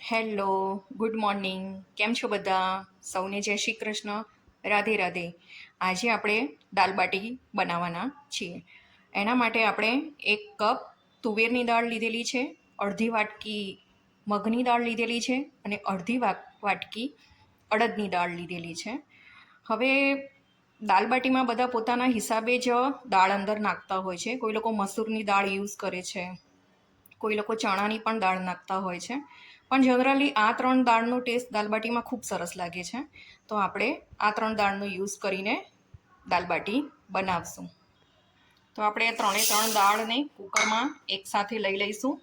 Hello, good morning. કેમ છો બધા? સૌને જય શ્રી કૃષ્ણ, રાધે રાધે. આજે આપણે દાલ બાટી બનાવવાના છીએ. એના માટે આપણે 1 કપ તુવેરની દાળ લીધેલી છે, અડધી વાટકી મગની દાળ લીધેલી છે અને અડધી વાટકી અડદની દાળ લીધેલી છે. હવે દાલ બાટીમાં બધા પોતાના હિસાબે જ દાળ અંદર નાખતા હોય છે. કોઈ લોકો મસૂરની દાળ યુઝ કરે છે, કોઈ લોકો ચણાની પણ દાળ નાખતા હોય છે, પણ જનરલી આ 3 દાળનો ટેસ્ટ દાલબાટીમાં ખૂબ સરસ લાગે છે. તો આપણે આ 3 દાળનો યુઝ કરીને દાલબાટી બનાવશું. તો આપણે 3 દાળને કુકરમાં એકસાથે લઈ લઈશું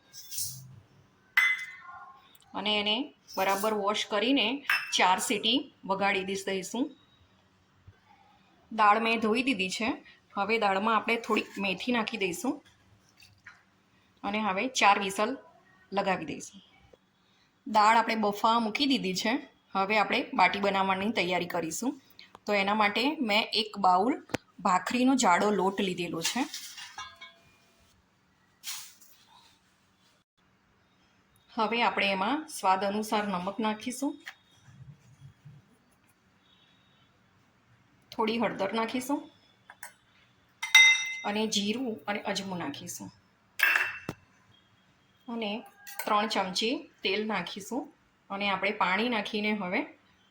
અને એને બરાબર વોશ કરીને 4 સીટી વગાડી દઈશું. દાળ મેં ધોઈ દીધી છે. હવે દાળમાં આપણે થોડીક મેથી નાખી દઈશું અને હવે 4 વિસલ લગાવી દઈશું. દાળ આપણે બફવા મૂકી દીધી છે. હવે આપણે બાટી બનાવવાની તૈયારી કરીશું. તો એના માટે મેં 1 બાઉલ ભાખરીનો જાડો લોટ લીધેલો છે. હવે આપણે એમાં સ્વાદ અનુસાર નમક નાખીશું, થોડી હળદર નાખીશું અને જીરું અને અજમું નાખીશું અને 3 ચમચી તેલ નાખીશું અને આપણે પાણી નાખીને હવે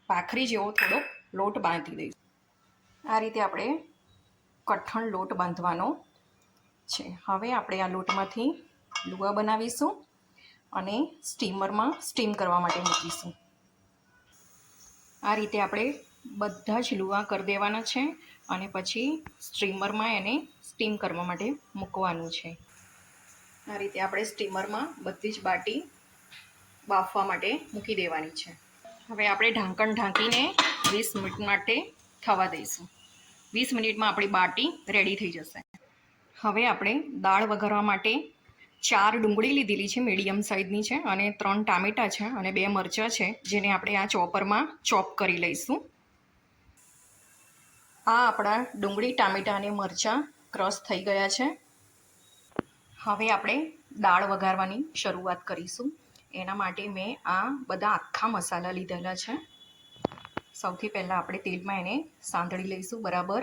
ભાખરી જેવો થોડો લોટ બાંધી દઈશું. આ રીતે આપણે કઠણ લોટ બાંધવાનો છે. હવે આપણે આ લોટમાંથી લુવા બનાવીશું અને સ્ટીમરમાં સ્ટીમ કરવા માટે મૂકીશું. આ રીતે આપણે બધા જ લુવા કરી દેવાના છે અને પછી સ્ટીમરમાં એને સ્ટીમ કરવા માટે મૂકવાનું છે. આ રીતે આપણે સ્ટીમરમાં બધી જ બાટી બાફવા માટે મૂકી દેવાની છે. હવે આપણે ઢાંકણ ઢાંકીને 20 મિનિટ માટે થવા દઈશું. 20 મિનિટમાં આપણી બાટી રેડી થઈ જશે. હવે આપણે દાળ વઘારવા માટે 4 ડુંગળી લીધેલી છે, મીડિયમ સાઇઝની છે, અને 3 ટામેટાં છે અને 2 મરચાં છે, જેને આપણે આ ચોપરમાં ચોપ કરી લઈશું. આ આપણા ડુંગળી, ટામેટાં અને મરચાં ક્રશ થઈ ગયા છે. હવે આપણે દાળ વઘારવાની શરૂઆત કરીશું. એના માટે મેં આ બધા આખા મસાલા લીધેલા છે. સૌથી પહેલાં આપણે તેલમાં એને સાંતળી લઈશું બરાબર.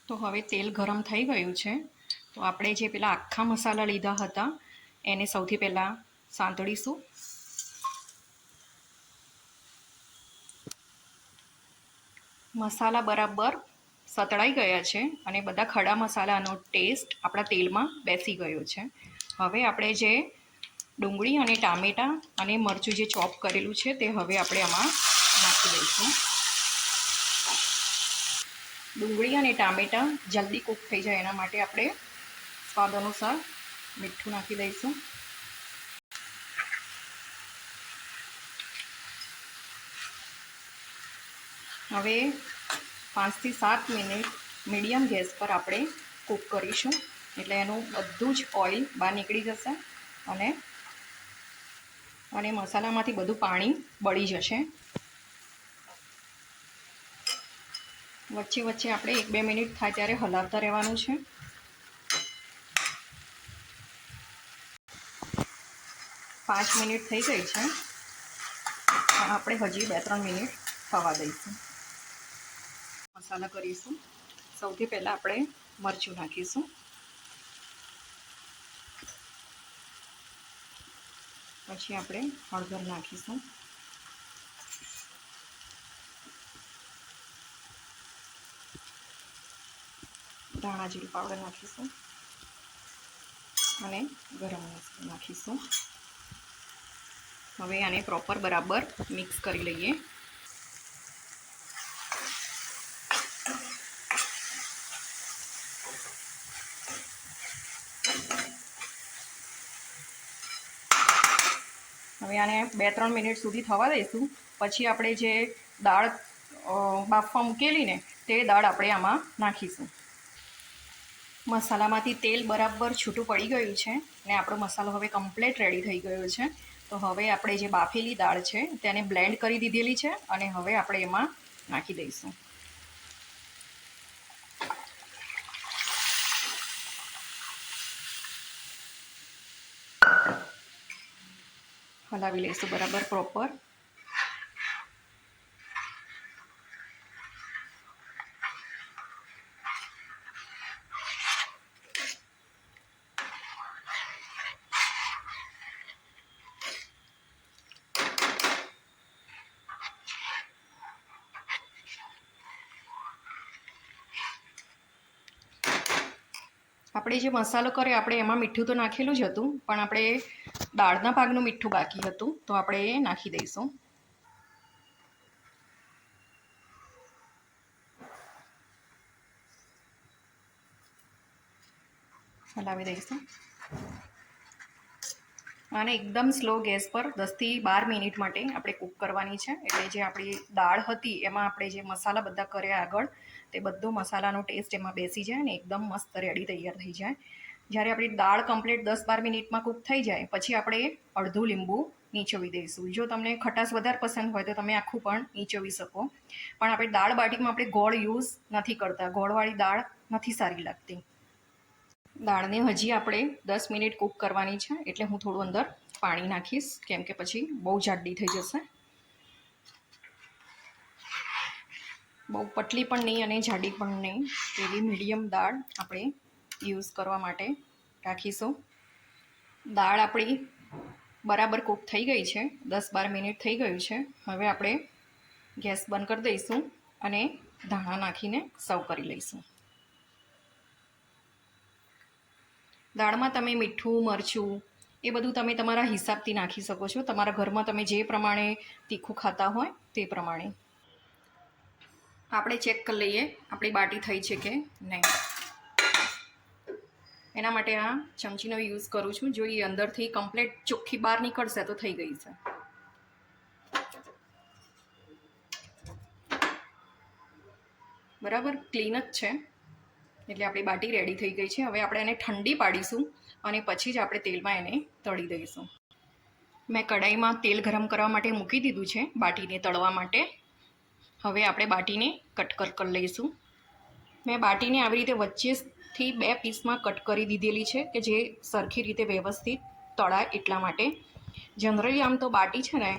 તો હવે તેલ ગરમ થઈ ગયું છે. તો આપણે જે પેલા આખા મસાલા લીધા હતા એને સૌથી પહેલાં સાંતળીશું. મસાલા બરાબર સતળાઈ ગયા છે અને બધા ખડા મસાલાનો ટેસ્ટ આપણા તેલમાં બેસી ગયો છે. હવે આપણે જે ડુંગળી અને ટામેટાં અને મરચું જે ચોપ કરેલું છે તે હવે આપણે આમાં નાખી દઈશું. ડુંગળી અને ટામેટાં જલ્દી કૂક થઈ જાય એના માટે આપણે સ્વાદ અનુસાર મીઠું નાખી દઈશું. હવે 5 થી 7 મિનિટ મીડિયમ ગેસ પર આપણે કૂક કરીશું, એટલે એનું બધું જ ઓઇલ બહાર નીકળી જશે અને મસાલામાંથી બધું પાણી બળી જશે. વચ્ચે વચ્ચે આપણે 1-2 મિનિટ થાય ત્યારે હલાવતા રહેવાનું છે. પાંચ મિનિટ થઈ ગઈ છે. આપણે હજી 2-3 મિનિટ થવા દઈશું. મસાલા કરીશું. સૌથી પહેલાં આપણે મરચું નાખીશું, પછી આપણે હળદર નાખીશું, ધાણા જીરું પાવડર નાખીશું અને ગરમ મસાલો નાખીશું. હવે આને પ્રોપર બરાબર મિક્સ કરી લઈએ. હવે આને 2-3 મિનિટ સુધી થવા દઈશું. પછી આપણે જે દાળ બાફવા મૂકેલી ને તે દાળ આપણે આમાં નાખીશું. મસાલામાંથી તેલ બરાબર છૂટું પડી ગયું છે અને આપણો મસાલો હવે કમ્પ્લીટ રેડી થઈ ગયો છે. તો હવે આપણે જે બાફેલી દાળ છે તેને બ્લેન્ડ કરી દીધેલી છે અને હવે આપણે એમાં નાખી દઈશું. હલાવી લઈશું બરાબર પ્રોપર. આપણે જે મસાલો કરે આપણે એમાં મીઠું તો નાખેલું જ હતું, પણ આપણે દાળના ભાગનું મીઠું બાકી હતું, તો આપણે એ નાખી દઈશું. હલાવી દઈશું. આને એકદમ સ્લો ગેસ પર 10 થી 12 મિનિટ માટે આપણે કૂક કરવાની છે. એટલે જે આપણી દાળ હતી એમાં આપણે જે મસાલા બધા કર્યા આગળ, તે બધો મસાલાનો ટેસ્ટ એમાં બેસી જાય ને એકદમ મસ્ત રેડી તૈયાર થઈ જાય. જ્યારે આપણી દાળ કમ્પ્લીટ 10-12 મિનિટમાં કૂક થઈ જાય પછી આપણે અડધું લીંબુ નીચોવી દઈશું. જો તમને ખટાશ વધારે પસંદ હોય તો તમે આખું પણ નીચોવી શકો, પણ આપણે દાળ બાટીમાં આપણે ગોળ યુઝ નથી કરતા. ગોળવાળી દાળ નથી સારી લાગતી. દાળને હજી આપણે 10 મિનિટ કૂક કરવાની છે, એટલે હું થોડું અંદર પાણી નાખીશ, કેમ કે પછી બહુ જાડી થઈ જશે. બહુ પતલી પણ નહીં અને જાડી પણ નહીં, એવી મીડિયમ દાળ આપણે યુઝ કરવા માટે રાખીશું. દાળ આપણી બરાબર કૂક થઈ ગઈ છે, 10-12 મિનિટ થઈ ગયું છે. હવે આપણે ગેસ બંધ કરી દઈશું અને ધાણા નાખીને સર્વ કરી લઈશું. દાળમાં તમે મીઠું, મરચું એ બધું તમે તમારા હિસાબથી નાખી શકો છો. તમારા ઘરમાં તમે જે પ્રમાણે તીખું ખાતા હોય તે પ્રમાણે. આપણે ચેક કરી લઈએ આપણી બાટી થઈ છે કે નહીં. એના માટે આ ચમચીનો યુઝ કરું છું. જો એ અંદરથી કમ્પ્લીટ ચોખ્ખી બહાર નીકળશે તો થઈ ગઈ છે. બરાબર ક્લીન જ છે, એટલે આપણી બાટી રેડી થઈ ગઈ છે. હવે આપણે એને ઠંડી પાડીશું અને પછી જ આપણે તેલમાં એને તળી દઈશું. મેં કઢાઈમાં તેલ ગરમ કરવા માટે મૂકી દીધું છે બાટીને તળવા માટે. હવે આપણે બાટીને કટ કરી લઈશું. મેં બાટીને આવી રીતે વચ્ચેથી 2 પીસમાં કટ કરી દીધેલી છે કે જે સરખી રીતે વ્યવસ્થિત તળાય એટલા માટે. જનરલી આમ તો બાટી છે ને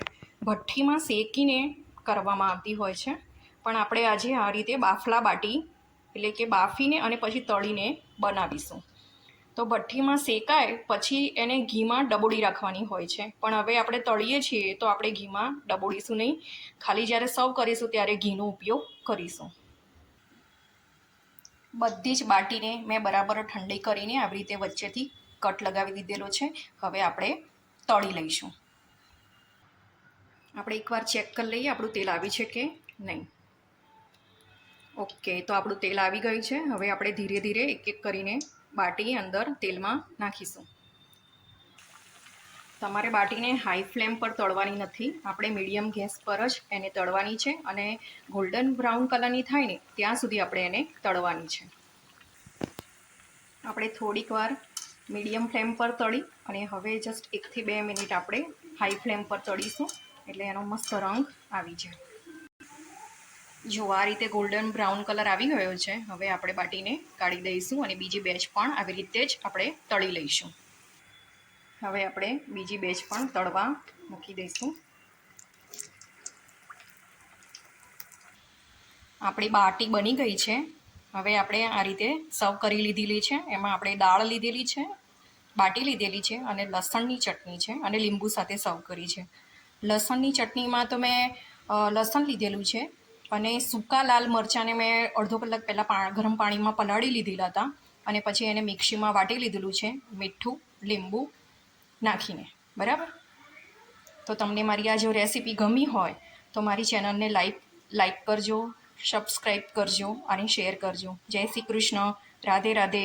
ભઠ્ઠીમાં શેકીને કરવામાં આવતી હોય છે, પણ આપણે આજે આ રીતે બાફલા બાટી એટલે કે બાફીને અને પછી તળીને બનાવીશું. તો ભઠ્ઠીમાં શેકાય પછી એને ઘીમાં ડબોળી રાખવાની હોય છે, પણ હવે આપણે તળીએ છીએ તો આપણે ઘીમાં ડબોળીશું નહીં. ખાલી જ્યારે સર્વ કરીશું ત્યારે ઘીનો ઉપયોગ કરીશું. બધી જ બાટીને મેં બરાબર ઠંડી કરીને આવી રીતે વચ્ચેથી કટ લગાવી દીધેલો છે. હવે આપણે તળી લઈશું. આપણે એકવાર ચેક કરી લઈએ આપણું તેલ આવી છે કે નહીં. ઓકે, તો આપણું તેલ આવી ગયું છે. હવે આપણે ધીરે ધીરે એક એક કરીને બાટી અંદર તેલમાં નાખીશું. તમારે બાટીને હાઈ ફ્લેમ પર તળવાની નથી, આપણે મીડિયમ ગેસ પર જ એને તળવાની છે અને ગોલ્ડન બ્રાઉન કલરની થાય ને ત્યાં સુધી આપણે એને તળવાની છે. આપણે થોડીક વાર મીડિયમ ફ્લેમ પર તળી અને હવે જસ્ટ 1 થી 2 મિનિટ આપણે હાઈ ફ્લેમ પર તળીશું, એટલે એનો મસ્ત રંગ આવી જાય. જો આ રીતે ગોલ્ડન બ્રાઉન કલર આવી ગયો છે. હવે આપણે બાટીને કાઢી દઈશું અને બીજી બેચ પણ આવી રીતે જ આપણે તળી લઈશું. હવે આપણે બીજી બેચ પણ તળવા મૂકી દઈશું. આપણી બાટી બની ગઈ છે. હવે આપણે આ રીતે સર્વ કરી લીધેલી છે. એમાં આપણે દાળ લીધેલી છે, બાટી લીધેલી છે અને લસણની ચટણી છે અને લીંબુ સાથે સર્વ કરી છે. લસણની ચટણીમાં તો મેં લસણ લીધેલું છે અને સૂકા લાલ મરચાંને મેં અડધો કલાક પહેલાં ગરમ પાણીમાં પલાળી લીધેલા હતા અને પછી એને મિક્સીમાં વાટી લીધેલું છે મીઠું, લીંબુ નાખીને. બરાબર, તો તમને મારી આ જો રેસીપી ગમી હોય તો મારી ચેનલને લાઈક કરજો, સબસ્ક્રાઈબ કરજો અને શેર કરજો. જય શ્રી કૃષ્ણ. રાધે રાધે.